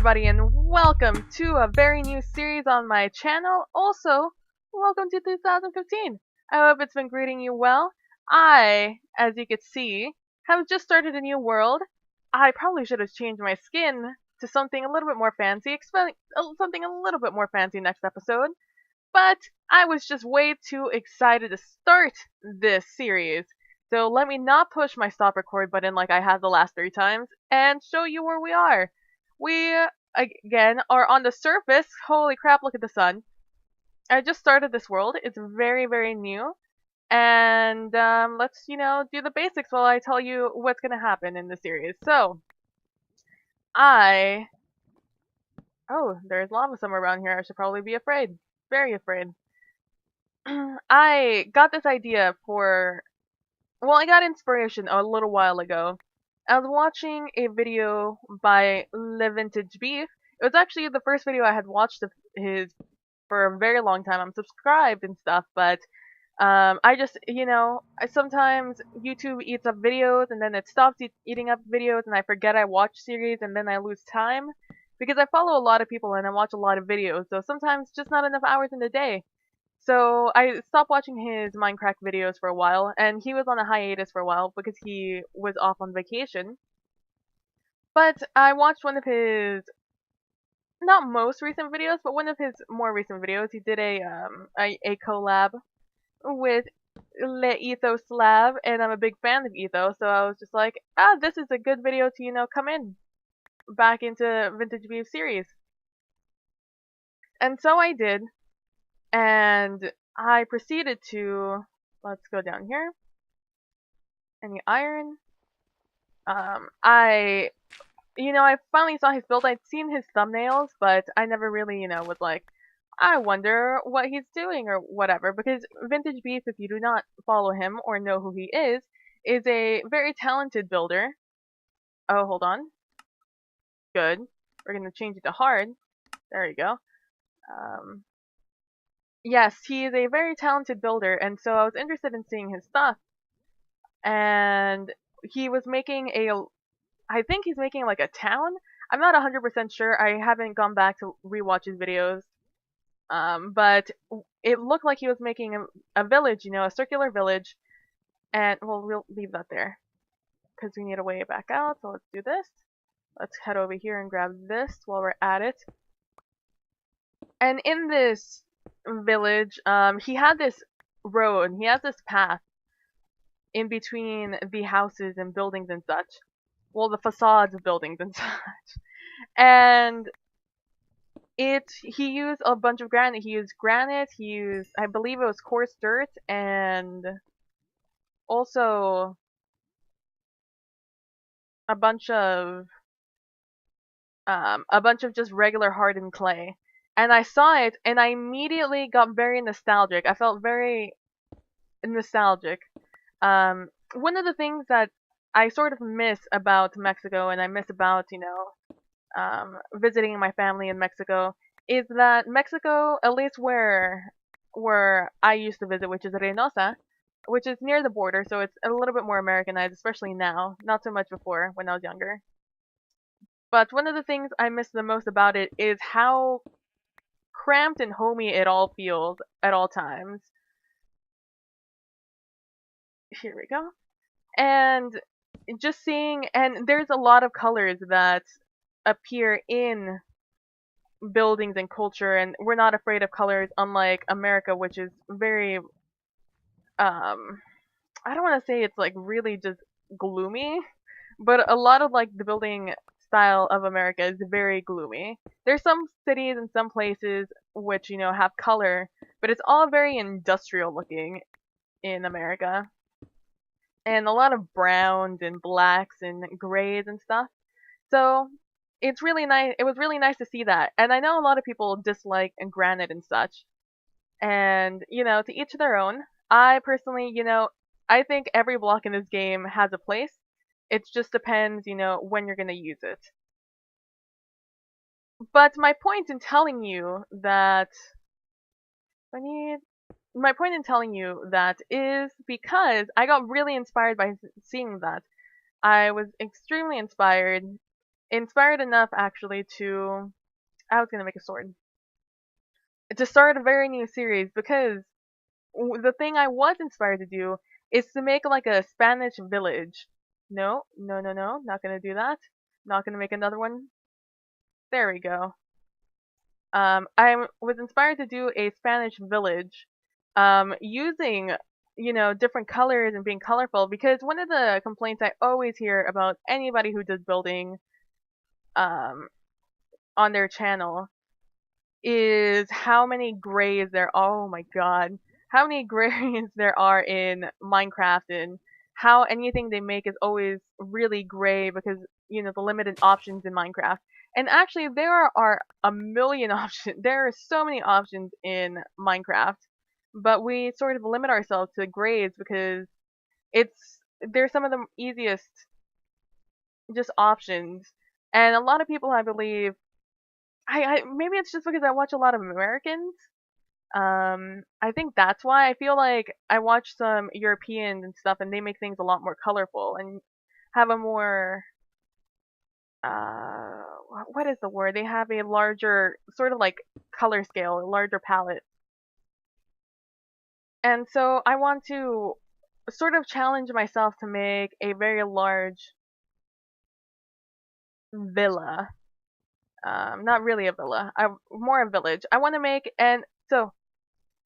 everybody, and welcome to a very new series on my channel. Also, welcome to 2015. I hope it's been greeting you well. I, as you can see, have just started a new world. I probably should have changed my skin to something a little bit more fancy, expect something a little bit more fancy next episode. But I was just way too excited to start this series. So let me not push my stop record button like I have the last 3 times and show you where we are. We, again, are on the surface. Holy crap, look at the sun. I just started this world. It's very, very new. And let's, do the basics while I tell you what's going to happen in the series. So, oh, there's lava somewhere around here. I should probably be afraid. Very afraid. I got this idea I got inspiration a little while ago. I was watching a video by Le Vintage Beef. It was actually the first video I had watched of his for a very long time. I'm subscribed and stuff, but I just, sometimes YouTube eats up videos and then it stops eating up videos and I forget I watch series and then I lose time because I follow a lot of people and I watch a lot of videos, so sometimes just not enough hours in the day. So I stopped watching his Minecraft videos for a while, and he was on a hiatus for a while because he was off on vacation. But I watched one of his, not most recent videos, but one of his more recent videos. He did a collab with Le Ethos Lab, and I'm a big fan of Ethos, so I was just like, this is a good video to, come in back into Vintage Beef series. And so I did. And I proceeded to, let's go down here. Any iron? I finally saw his build. I'd seen his thumbnails, but I never really, was like, I wonder what he's doing or whatever. Because Vintage Beef, if you do not follow him or know who he is a very talented builder. Oh, hold on. Good. We're going to change it to hard. There you go. Yes, he is a very talented builder, and so I was interested in seeing his stuff. And he was making I think he's making like a town? I'm not 100% sure, I haven't gone back to rewatch his videos. But it looked like he was making a village, a circular village. And, well, we'll leave that there. Because we need a way back out, so let's do this. Let's head over here and grab this while we're at it. And in this village, he had this road, he has this path in between the houses and buildings and such. Well, the facades of buildings and such. And he used a bunch of granite. He used granite, he used, I believe it was coarse dirt, and also a bunch of just regular hardened clay. And I saw it, and I immediately got very nostalgic. I felt very nostalgic. One of the things that I sort of miss about Mexico, and I miss about, visiting my family in Mexico, is that Mexico, at least where I used to visit, which is Reynosa, which is near the border, so it's a little bit more Americanized, especially now. Not so much before, when I was younger. But one of the things I miss the most about it is how cramped and homey it all feels at all times. Here we go. And just seeing, and there's a lot of colors that appear in buildings and culture, and we're not afraid of colors, unlike America, which is very, I don't want to say it's like really just gloomy, but a lot of like the building style of America is very gloomy. There's some cities and some places which, have color, but it's all very industrial looking in America. And a lot of browns and blacks and grays and stuff. So it's really nice. It was really nice to see that. And I know a lot of people dislike granite and such. And, to each their own. I personally, I think every block in this game has a place. It just depends, when you're going to use it. But my point in telling you that is because I got really inspired by seeing that. I was extremely inspired inspired enough actually to I was gonna make a sword to start a very new series because the thing I was inspired to do is to make like a Spanish village. No, no, no, no, not gonna do that. Not gonna make another one. There we go. I was inspired to do a Spanish village, using different colors and being colorful because one of the complaints I always hear about anybody who does building, um, on their channel is how many grays there. Oh my god, how many grays there are in Minecraft, and how anything they make is always really gray because the limited options in Minecraft. And actually, there are a million options. There are so many options in Minecraft, but we sort of limit ourselves to grays because they're some of the easiest just options. And a lot of people, I believe, I maybe it's just because I watch a lot of Americans. I think that's why I feel like I watch some Europeans and stuff, and they make things a lot more colorful and have a more uh, what is the word? They have a larger sort of like color scale, a larger palette, and so I want to sort of challenge myself to make a very large villa. Not really a villa, more a village. I want to make, and so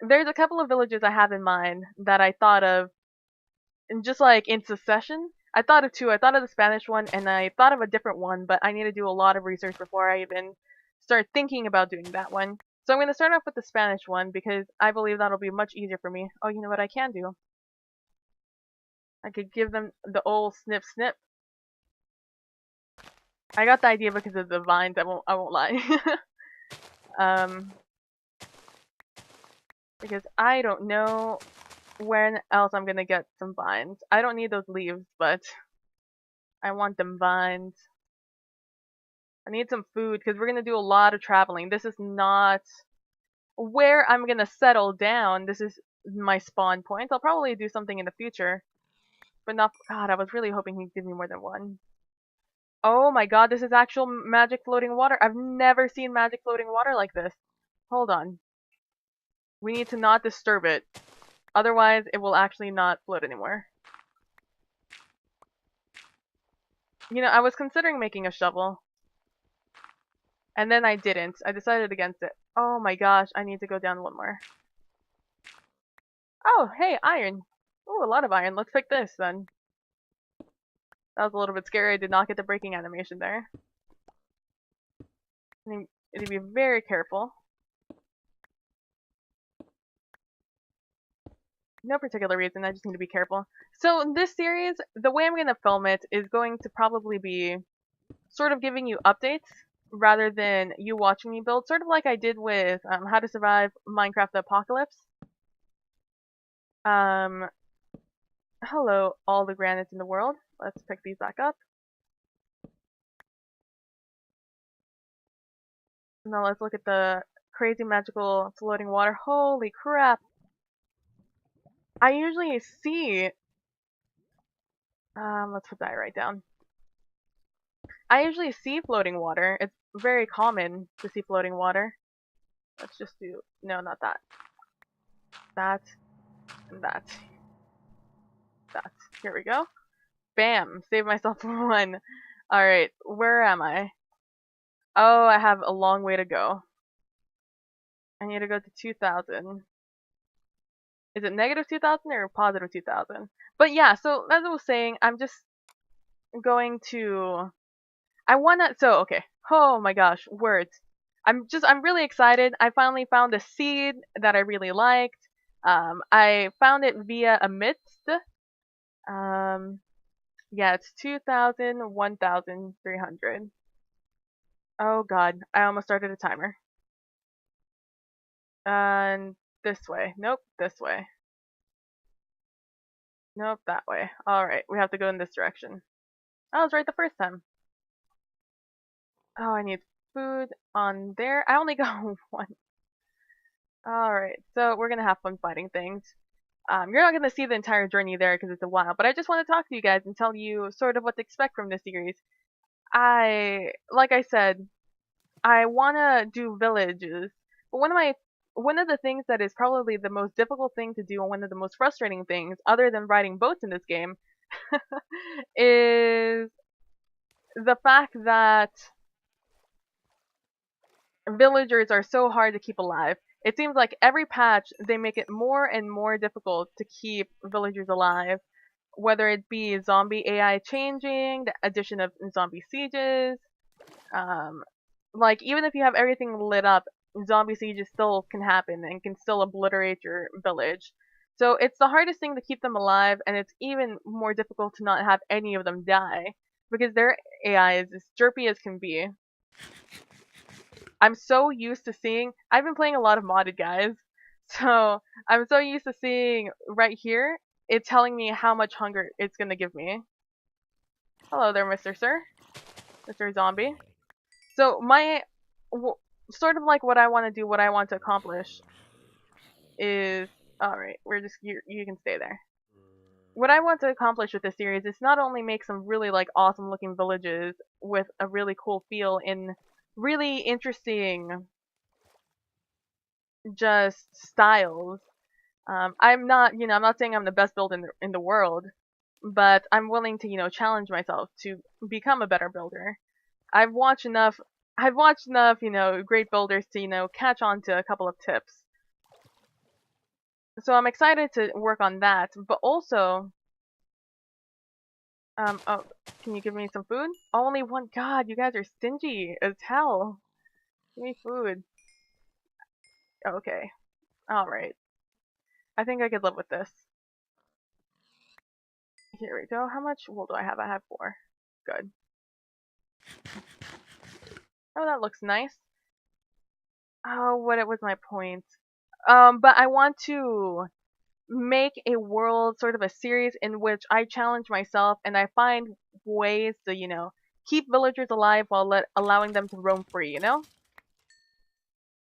there's a couple of villages I have in mind that I thought of, and just like in succession. I thought of two. I thought of the Spanish one, and I thought of a different one, but I need to do a lot of research before I even start thinking about doing that one. So I'm going to start off with the Spanish one because I believe that'll be much easier for me. Oh, you know what I can do? I could give them the old snip snip. I got the idea because of the vines. I won't lie. um, because I don't know when else I'm gonna get some vines. I don't need those leaves, but I want them vines. I need some food because we're gonna do a lot of traveling. This is not where I'm gonna settle down. This is my spawn point. I'll probably do something in the future, but not. God, I was really hoping he'd give me more than one. Oh my god, this is actual magic floating water. I've never seen magic floating water like this. Hold on. We need to not disturb it. Otherwise, it will actually not float anymore. I was considering making a shovel. And then I didn't. I decided against it. Oh my gosh, I need to go down one more. Oh, hey, iron. Oh, a lot of iron. Let's pick this then. That was a little bit scary. I did not get the breaking animation there. I need to be very careful. No particular reason, I just need to be careful. So in this series, the way I'm going to film it is going to probably be sort of giving you updates rather than you watching me build, sort of like I did with How to Survive Minecraft the Apocalypse. Hello, all the granites in the world. Let's pick these back up. Now let's look at the crazy magical floating water. Holy crap! I usually see... let's put that right down. I usually see floating water. It's very common to see floating water. Let's just do... No, not that. That. And that. That. Here we go. Bam! Save myself one. Alright, where am I? Oh, I have a long way to go. I need to go to 2000. Is it negative 2000 or positive 2000? But yeah, so as I was saying, I'm just going to... I wanna... So, okay. Oh my gosh, words. I'm really excited. I finally found a seed that I really liked. I found it via a midst. Yeah, it's 2000, 1300. Oh god, I almost started a timer. And this way. Nope, this way. Nope, that way. Alright, we have to go in this direction. I was right the first time. Oh, I need food on there. I only got one. Alright, so we're gonna have fun fighting things. You're not gonna see the entire journey there because it's a while, but I just want to talk to you guys and tell you sort of what to expect from this series. like I said, I wanna do villages, but one of the things that is probably the most difficult thing to do and one of the most frustrating things, other than riding boats in this game, is the fact that villagers are so hard to keep alive. It seems like every patch they make it more and more difficult to keep villagers alive, whether it be zombie AI changing, the addition of zombie sieges, um, like even if you have everything lit up, zombie sieges still can happen and can still obliterate your village. So it's the hardest thing to keep them alive, and it's even more difficult to not have any of them die because their AI is as jerpy as can be. I'm so used to seeing. I've been playing a lot of modded guys, so I'm so used to seeing right here. It's telling me how much hunger it's gonna give me. Hello there, Mr. Sir, Mr. Zombie. So sort of like what I want to do, what I want to accomplish is all right. We're just you can stay there. What I want to accomplish with this series is not only make some really like awesome looking villages with a really cool feel in really interesting just styles. I'm not, I'm not saying I'm the best builder in the world, but I'm willing to, challenge myself to become a better builder. I've watched enough. I've watched enough, great builders to, catch on to a couple of tips. So I'm excited to work on that, but also, oh, can you give me some food? Only one. God, you guys are stingy as hell. Give me food. Okay. All right. I think I could live with this. Here we go. How much wool do I have? I have 4. Good. Oh, that looks nice. Oh, what was my point? But I want to make a world, sort of a series in which I challenge myself and I find ways to, keep villagers alive while allowing them to roam free.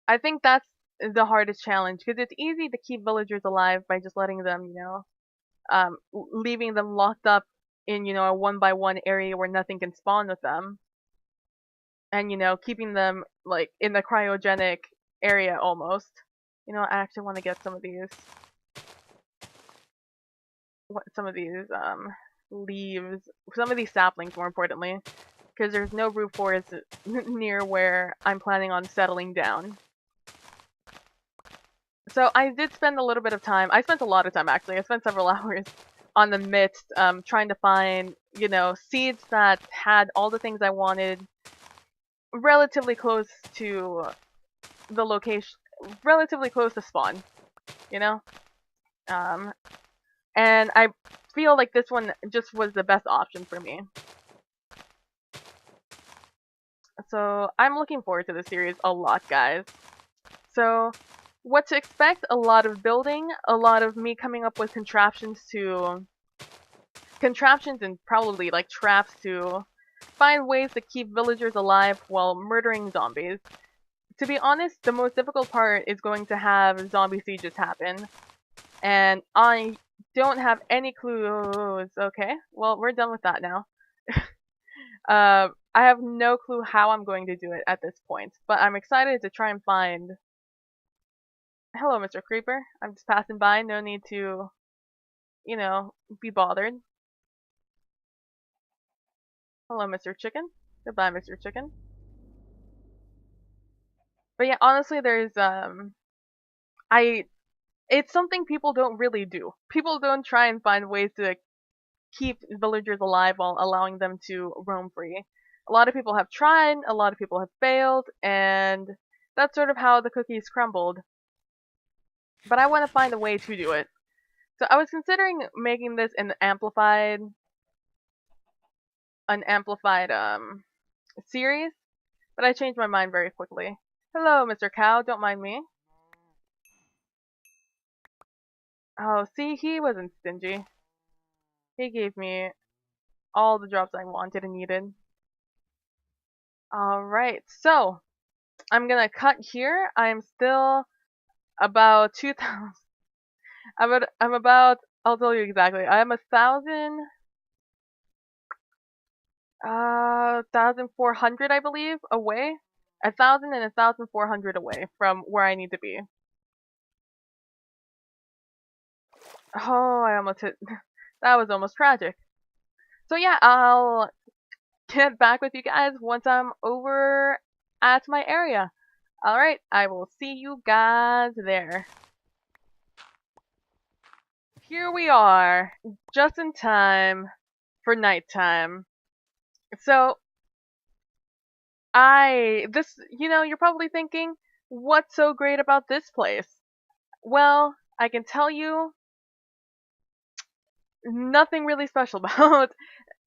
I think that's the hardest challenge because it's easy to keep villagers alive by just letting them, leaving them locked up in, a one by one area where nothing can spawn with them. And, keeping them, like, in the cryogenic area almost. I actually want to get some of these, leaves, some of these saplings more importantly, because there's no root forest near where I'm planning on settling down. So I did spend a little bit of time, I spent a lot of time actually, I spent several hours on the midst, trying to find, seeds that had all the things I wanted relatively close to the location, relatively close to spawn, Um, and I feel like this one just was the best option for me. So I'm looking forward to the series a lot, guys. So what to expect? A lot of building, a lot of me coming up with contraptions and probably like traps to find ways to keep villagers alive while murdering zombies. To be honest, the most difficult part is going to have zombie sieges happen. And I don't have any clues. Okay, well, we're done with that now. I have no clue how I'm going to do it at this point, but I'm excited to try and find... Hello, Mr. Creeper. I'm just passing by. No need to, be bothered. Hello, Mr. Chicken. Goodbye, Mr. Chicken. But yeah, honestly, it's something people don't really do. People don't try and find ways to keep villagers alive while allowing them to roam free. A lot of people have tried, a lot of people have failed, and that's sort of how the cookies crumbled. But I want to find a way to do it. So I was considering making this an amplified series, but I changed my mind very quickly. Hello, Mr. Cow, don't mind me. Oh, see, he wasn't stingy. He gave me all the drops I wanted and needed. Alright, so I'm gonna cut here. I'm still about 2,000. I'm about, I'll tell you exactly. I'm 1,000. 1,400, I believe, away. 1,000 and 1,400 away from where I need to be. Oh, I almost hit. That was almost tragic. So yeah, I'll get back with you guys once I'm over at my area. Alright, I will see you guys there. Here we are, just in time for nighttime. So, you're probably thinking, what's so great about this place? Well, I can tell you nothing really special about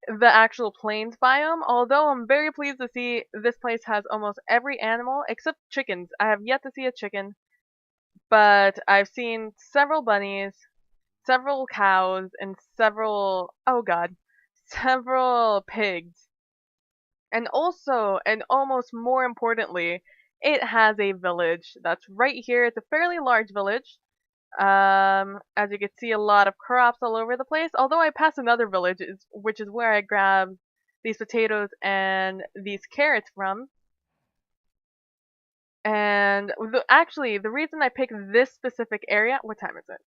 the actual plains biome, although I'm very pleased to see this place has almost every animal except chickens. I have yet to see a chicken, but I've seen several bunnies, several cows, and several pigs. And also, and almost more importantly, it has a village that's right here. It's a fairly large village. As you can see, a lot of crops all over the place. Although I passed another village, which is where I grabbed these potatoes and these carrots from. And actually, the reason I picked this specific area, what time is it?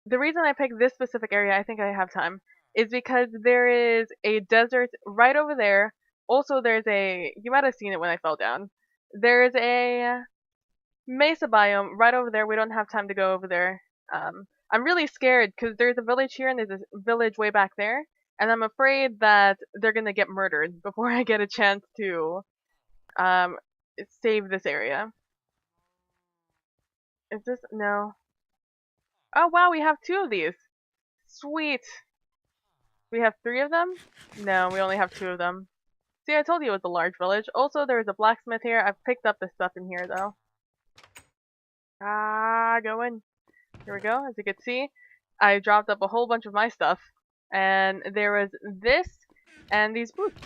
The reason I picked this specific area, I think I have time, is because there is a desert right over there. Also, you might have seen it when I fell down. There's a mesa biome right over there. We don't have time to go over there. I'm really scared because there's a village here and there's a village way back there. And I'm afraid that they're gonna get murdered before I get a chance to um, save this area. Is this? No. Oh wow, we have two of these. Sweet. We have three of them? No, we only have two of them. See, I told you it was a large village. Also, there's a blacksmith here. I've picked up the stuff in here, though. Go in. Here we go. As you can see, I dropped up a whole bunch of my stuff. And there was this and these boots.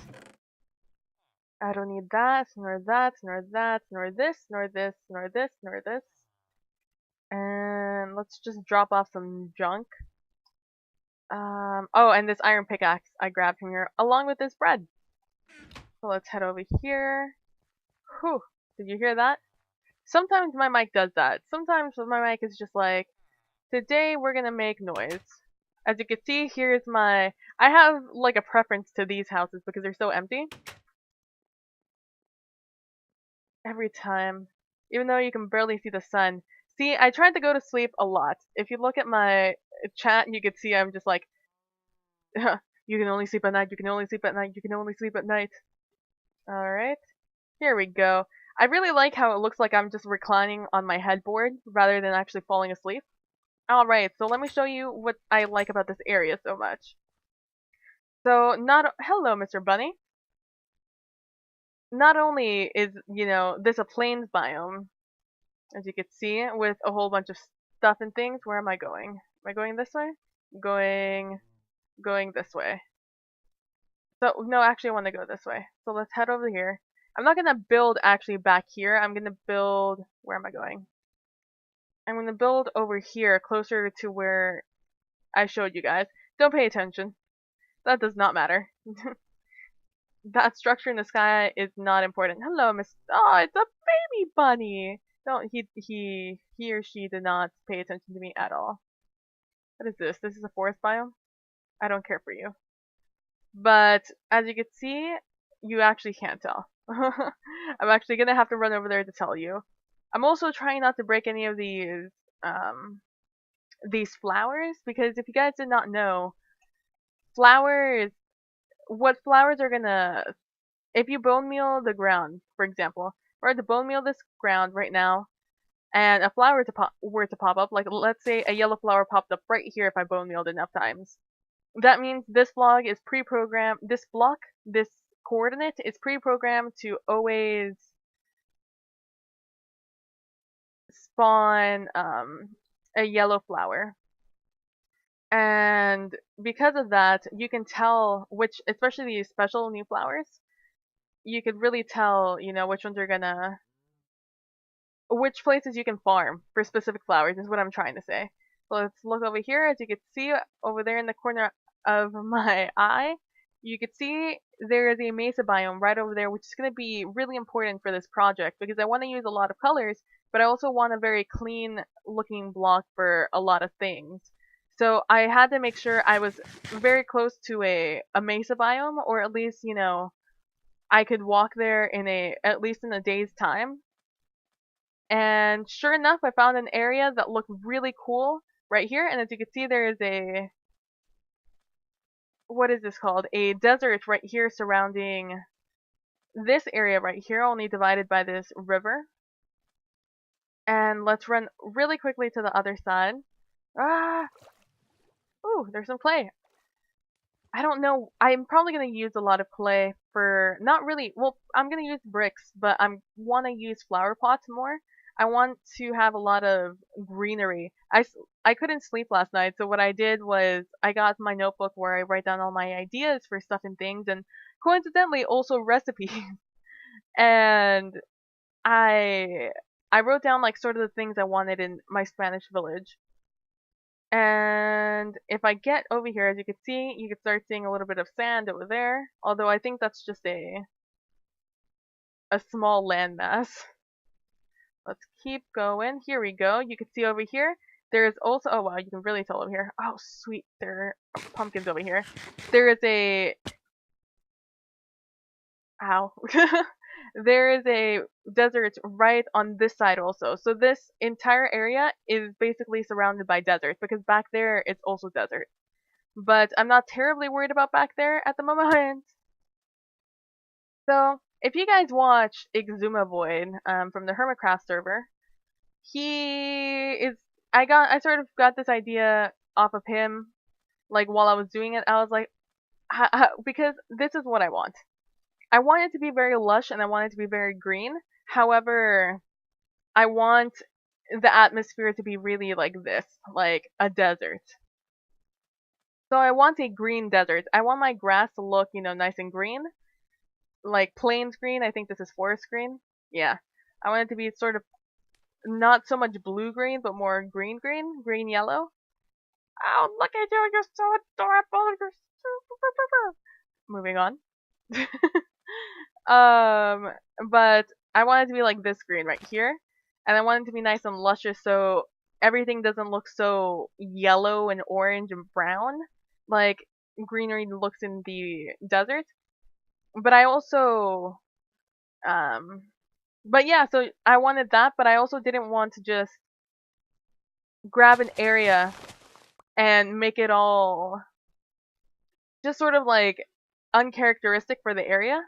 I don't need that, nor that, nor that, nor this, nor this, nor this, nor this. And let's just drop off some junk. Oh, and this iron pickaxe I grabbed from here, along with this bread. So let's head over here. Whew, did you hear that? Sometimes my mic does that. Sometimes my mic is just like, today we're gonna make noise. As you can see, here's I have like a preference to these houses because they're so empty. Every time. Even though you can barely see the sun. See, I tried to go to sleep a lot. If you look at my chat, you can see I'm just like, you can only sleep at night, you can only sleep at night, you can only sleep at night. Alright. Here we go. I really like how it looks like I'm just reclining on my headboard rather than actually falling asleep. Alright, so let me show you what I like about this area so much. So, hello, Mr. Bunny. Not only is, this a plains biome, as you can see, with a whole bunch of stuff and things. Where am I going? Am I going this way? Going this way. So, no, actually I want to go this way. So let's head over here. I'm not going to build actually back here. I'm going to build... Where am I going? I'm going to build over here, closer to where I showed you guys. Don't pay attention. That does not matter. That structure in the sky is not important. Hello, Miss... Oh, it's a baby bunny! Don't... He or she did not pay attention to me at all. What is this? This is a forest biome? I don't care for you. But, as you can see, you actually can't tell. I'm actually gonna have to run over there to tell you. I'm also trying not to break any of these flowers, because if you guys did not know, what flowers are gonna, if you bone meal the ground, for example, or to bone meal this ground right now, and a flower were to pop up, like let's say a yellow flower popped up right here if I bone mealed enough times. That means this this coordinate is pre-programmed to always spawn a yellow flower. And because of that, you can tell especially these special new flowers, you could really tell, which places you can farm for specific flowers is what I'm trying to say. So let's look over here. As you can see over there in the corner of my eye, you could see there is a mesa biome right over there, which is going to be really important for this project because I want to use a lot of colors, but I also want a very clean looking block for a lot of things. So I had to make sure I was very close to a mesa biome, or at least, I could walk there in at least in a day's time. And sure enough, I found an area that looked really cool right here. And as you can see, there is what is this called? A desert right here surrounding this area right here, only divided by this river. And let's run really quickly to the other side. Ah! Ooh, there's some clay. I don't know. I'm probably going to use a lot of clay for, not really, well, I'm going to use bricks, but I want to use flower pots more. I want to have a lot of greenery. I couldn't sleep last night, so what I did was I got my notebook where I write down all my ideas for stuff and things, and coincidentally also recipes. And I I wrote down like sort of the things I wanted in my Spanish village. And if I get over here, as you can see, you can start seeing a little bit of sand over there. Although I think that's just a small landmass. Let's keep going. Here we go. You can see over here, there's also, oh wow, you can really tell over here. Oh sweet, there are pumpkins over here. There is ow. There is a desert right on this side also. So this entire area is basically surrounded by desert because back there it's also desert. But I'm not terribly worried about back there at the moment. So if you guys watch Exuma Void from the Hermitcraft server, he is I sort of got this idea off of him like while I was doing it. I was like because this is what I want. I want it to be very lush and I want it to be very green. However, I want the atmosphere to be really like this, like a desert. So I want a green desert. I want my grass to look, nice and green, like plains green. I think this is forest green. Yeah. I want it to be sort of not so much blue green, but more green green, green yellow. Oh, look at you, you're so adorable. You're so... Moving on. But I want it to be like this green right here, and I want it to be nice and luscious, so everything doesn't look so yellow and orange and brown like greenery looks in the desert. But I also, but yeah, so I wanted that, but I also didn't want to just grab an area and make it all just sort of like uncharacteristic for the area.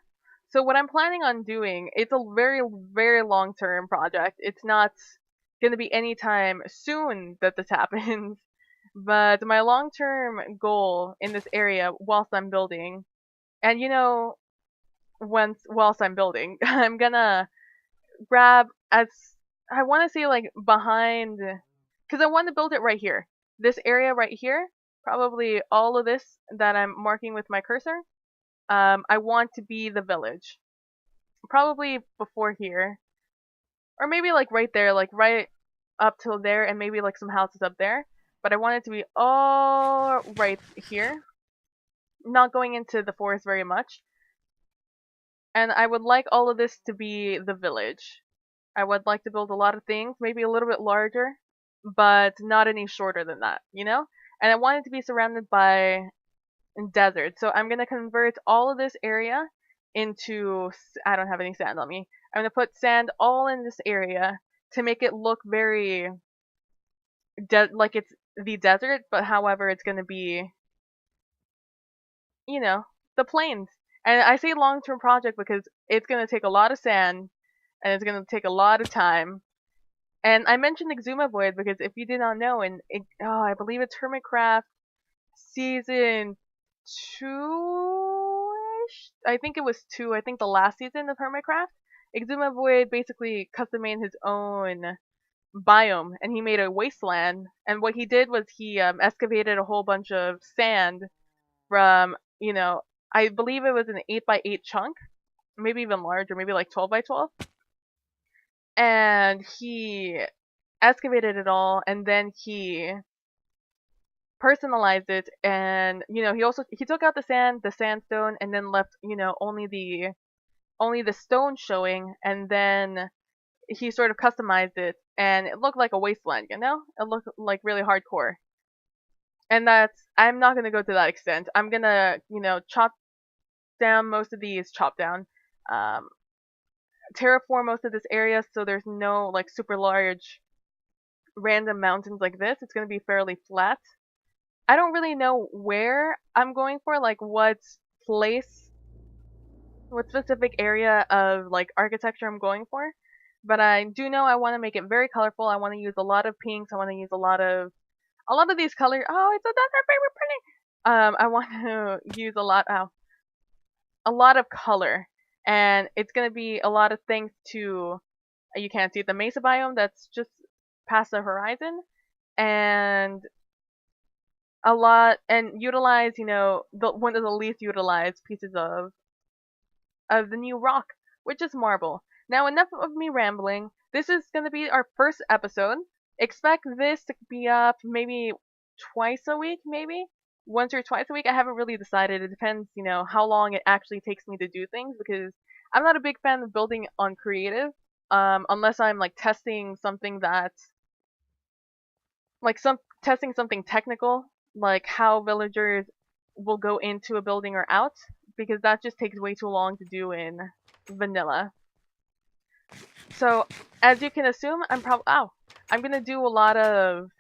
So what I'm planning on doing, it's a very, very long-term project. It's not going to be anytime soon that this happens. But my long-term goal in this area whilst I'm building, and whilst I'm building, I'm gonna grab as I want to say like behind, because I want to build it right here. This area right here, probably all of this that I'm marking with my cursor, I want to be the village. Probably before here. Or maybe like right there, like right up till there, and maybe like some houses up there. But I want it to be all right here. Not going into the forest very much. And I would like all of this to be the village. I would like to build a lot of things, maybe a little bit larger, but not any shorter than that, And I want it to be surrounded by desert. So I'm going to convert all of this area into, I don't have any sand on me. I'm going to put sand all in this area to make it look very, like it's the desert, but however it's going to be, the plains. And I say long-term project because it's going to take a lot of sand and it's going to take a lot of time. And I mentioned Exuma Void because if you did not know, I believe it's Hermitcraft season 2-ish? I think it was 2. I think the last season of Hermitcraft. Exuma Void basically custom made his own biome, and he made a wasteland. And what he did was he excavated a whole bunch of sand from, I believe it was an 8x8 chunk, maybe even larger, maybe like 12x12. And he excavated it all, and then he personalized it, and he took out the sand, the sandstone, and then left only the stone showing, and then he sort of customized it, and it looked like a wasteland. It looked like really hardcore. And I'm not gonna go to that extent. I'm gonna chop down, um, terraform most of this area so there's no like super large random mountains like this. It's gonna be fairly flat. I don't really know where I'm going for, like place, what specific area of like architecture I'm going for, but I do know I want to make it very colorful. I want to use a lot of pinks. I want to use a lot of these colors. Oh, it's that's our favorite printing. I want to use a lot of color, and it's gonna be a lot of things to. You can't see the mesa biome that's just past the horizon, and a lot and utilize one of the least utilized pieces of the new rock, which is marble. Now enough of me rambling. This is gonna be our first episode. Expect this to be up maybe twice a week, maybe once or twice a week. I haven't really decided. It depends, how long it actually takes me to do things, because I'm not a big fan of building on creative, unless I'm like testing something testing something technical, like how villagers will go into a building or out, because that just takes way too long to do in vanilla. So, as you can assume, I'm gonna do a lot of.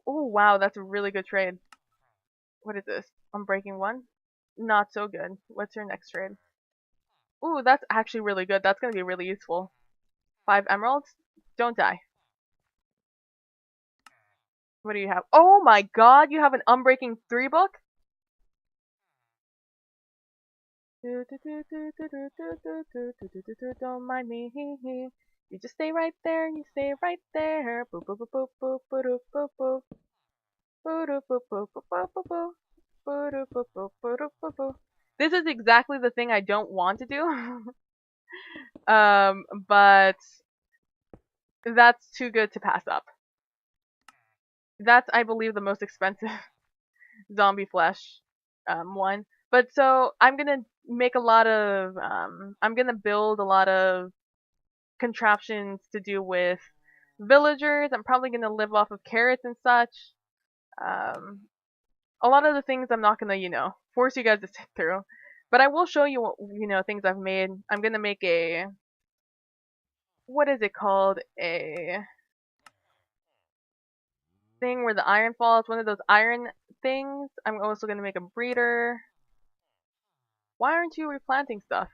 Oh wow, that's a really good trade. What is this? I'm breaking one. Not so good. What's your next trade? Ooh, that's actually really good. That's gonna be really useful. 5 emeralds. Don't die. What do you have? Oh my god, you have an Unbreaking 3 book? Don't mind me. You just stay right there. You stay right there. Boop boop boop boop boop boop boop boop. Boop boop boop boop boop boop boop. Boop boop boop boop boop boop. This is exactly the thing I don't want to do. But that's too good to pass up. That's, I believe, the most expensive zombie flesh one. But so I'm gonna I'm gonna build a lot of contraptions to do with villagers. I'm probably gonna live off of carrots and such. Um, a lot of the things I'm not gonna, force you guys to sit through. But I will show you, things I've made. I'm gonna make what is it called? A thing where the iron falls, one of those iron things. I'm also gonna make a breeder. Why aren't you replanting stuff?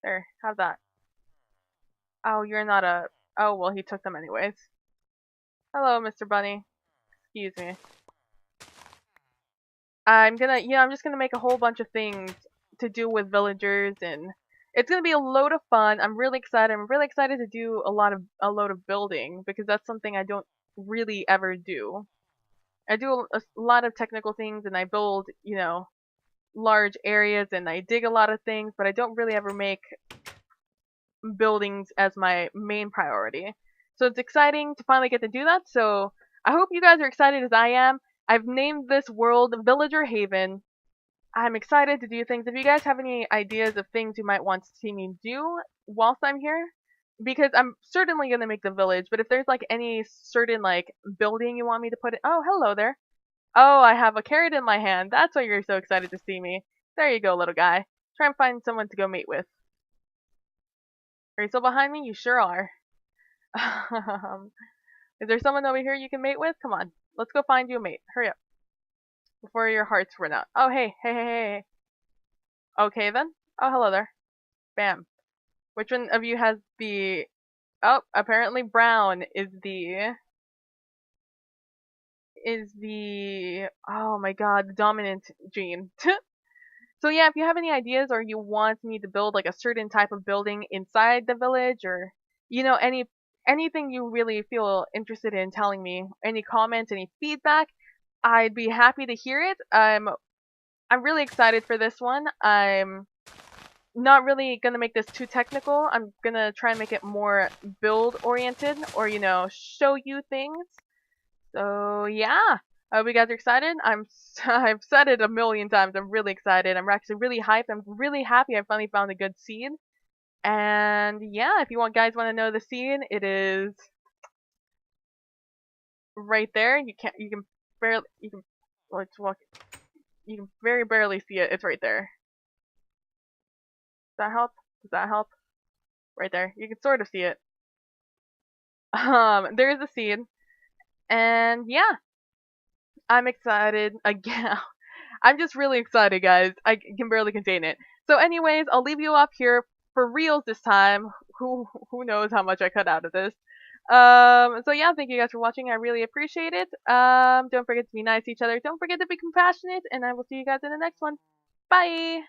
There, have that. Oh, you're not a... Oh, well, he took them anyways. Hello, Mr. Bunny. Excuse me. I'm just gonna make a whole bunch of things to do with villagers, and it's gonna be a load of fun. I'm really excited. I'm really excited to do a load of building, because that's something I don't really ever do. I do a lot of technical things, and I build, large areas, and I dig a lot of things, but I don't really ever make buildings as my main priority. So it's exciting to finally get to do that. So I hope you guys are excited as I am. I've named this world Villager Haven. I'm excited to do things. If you guys have any ideas of things you might want to see me do whilst I'm here, because I'm certainly going to make the village, but if there's like any certain like building you want me to put in. Oh, hello there. Oh, I have a carrot in my hand. That's why you're so excited to see me. There you go, little guy. Try and find someone to go mate with. Are you still behind me? You sure are. Is there someone over here you can mate with? Come on. Let's go find you a mate. Hurry up. Before your hearts run out. Oh, hey. Hey. Okay, then. Oh, hello there. Bam. Which one of you has the... Oh, apparently brown is the... Oh my god, the dominant gene. So yeah, if you have any ideas, or you want me to build like a certain type of building inside the village, or anything you really feel interested in telling me, any comments, any feedback, I'd be happy to hear it. I'm really excited for this one. I'm not really gonna make this too technical. I'm gonna try and make it more build oriented, or show you things. So yeah, I hope you guys are excited. I've said it a million times. I'm really excited. I'm actually really hyped. I'm really happy I finally found a good seed. And yeah, if you guys want to know the seed, it is right there. Barely you can let's walk. You can very barely see it. It's right there. Does that help? Does that help? Right there. You can sort of see it. There is a seed, and yeah, I'm excited again. I'm just really excited, guys. I can barely contain it. So, anyways, I'll leave you up here for reals this time. Who knows how much I cut out of this. So yeah, thank you guys for watching. I really appreciate it. Don't forget to be nice to each other. Don't forget to be compassionate, and I will see you guys in the next one. Bye.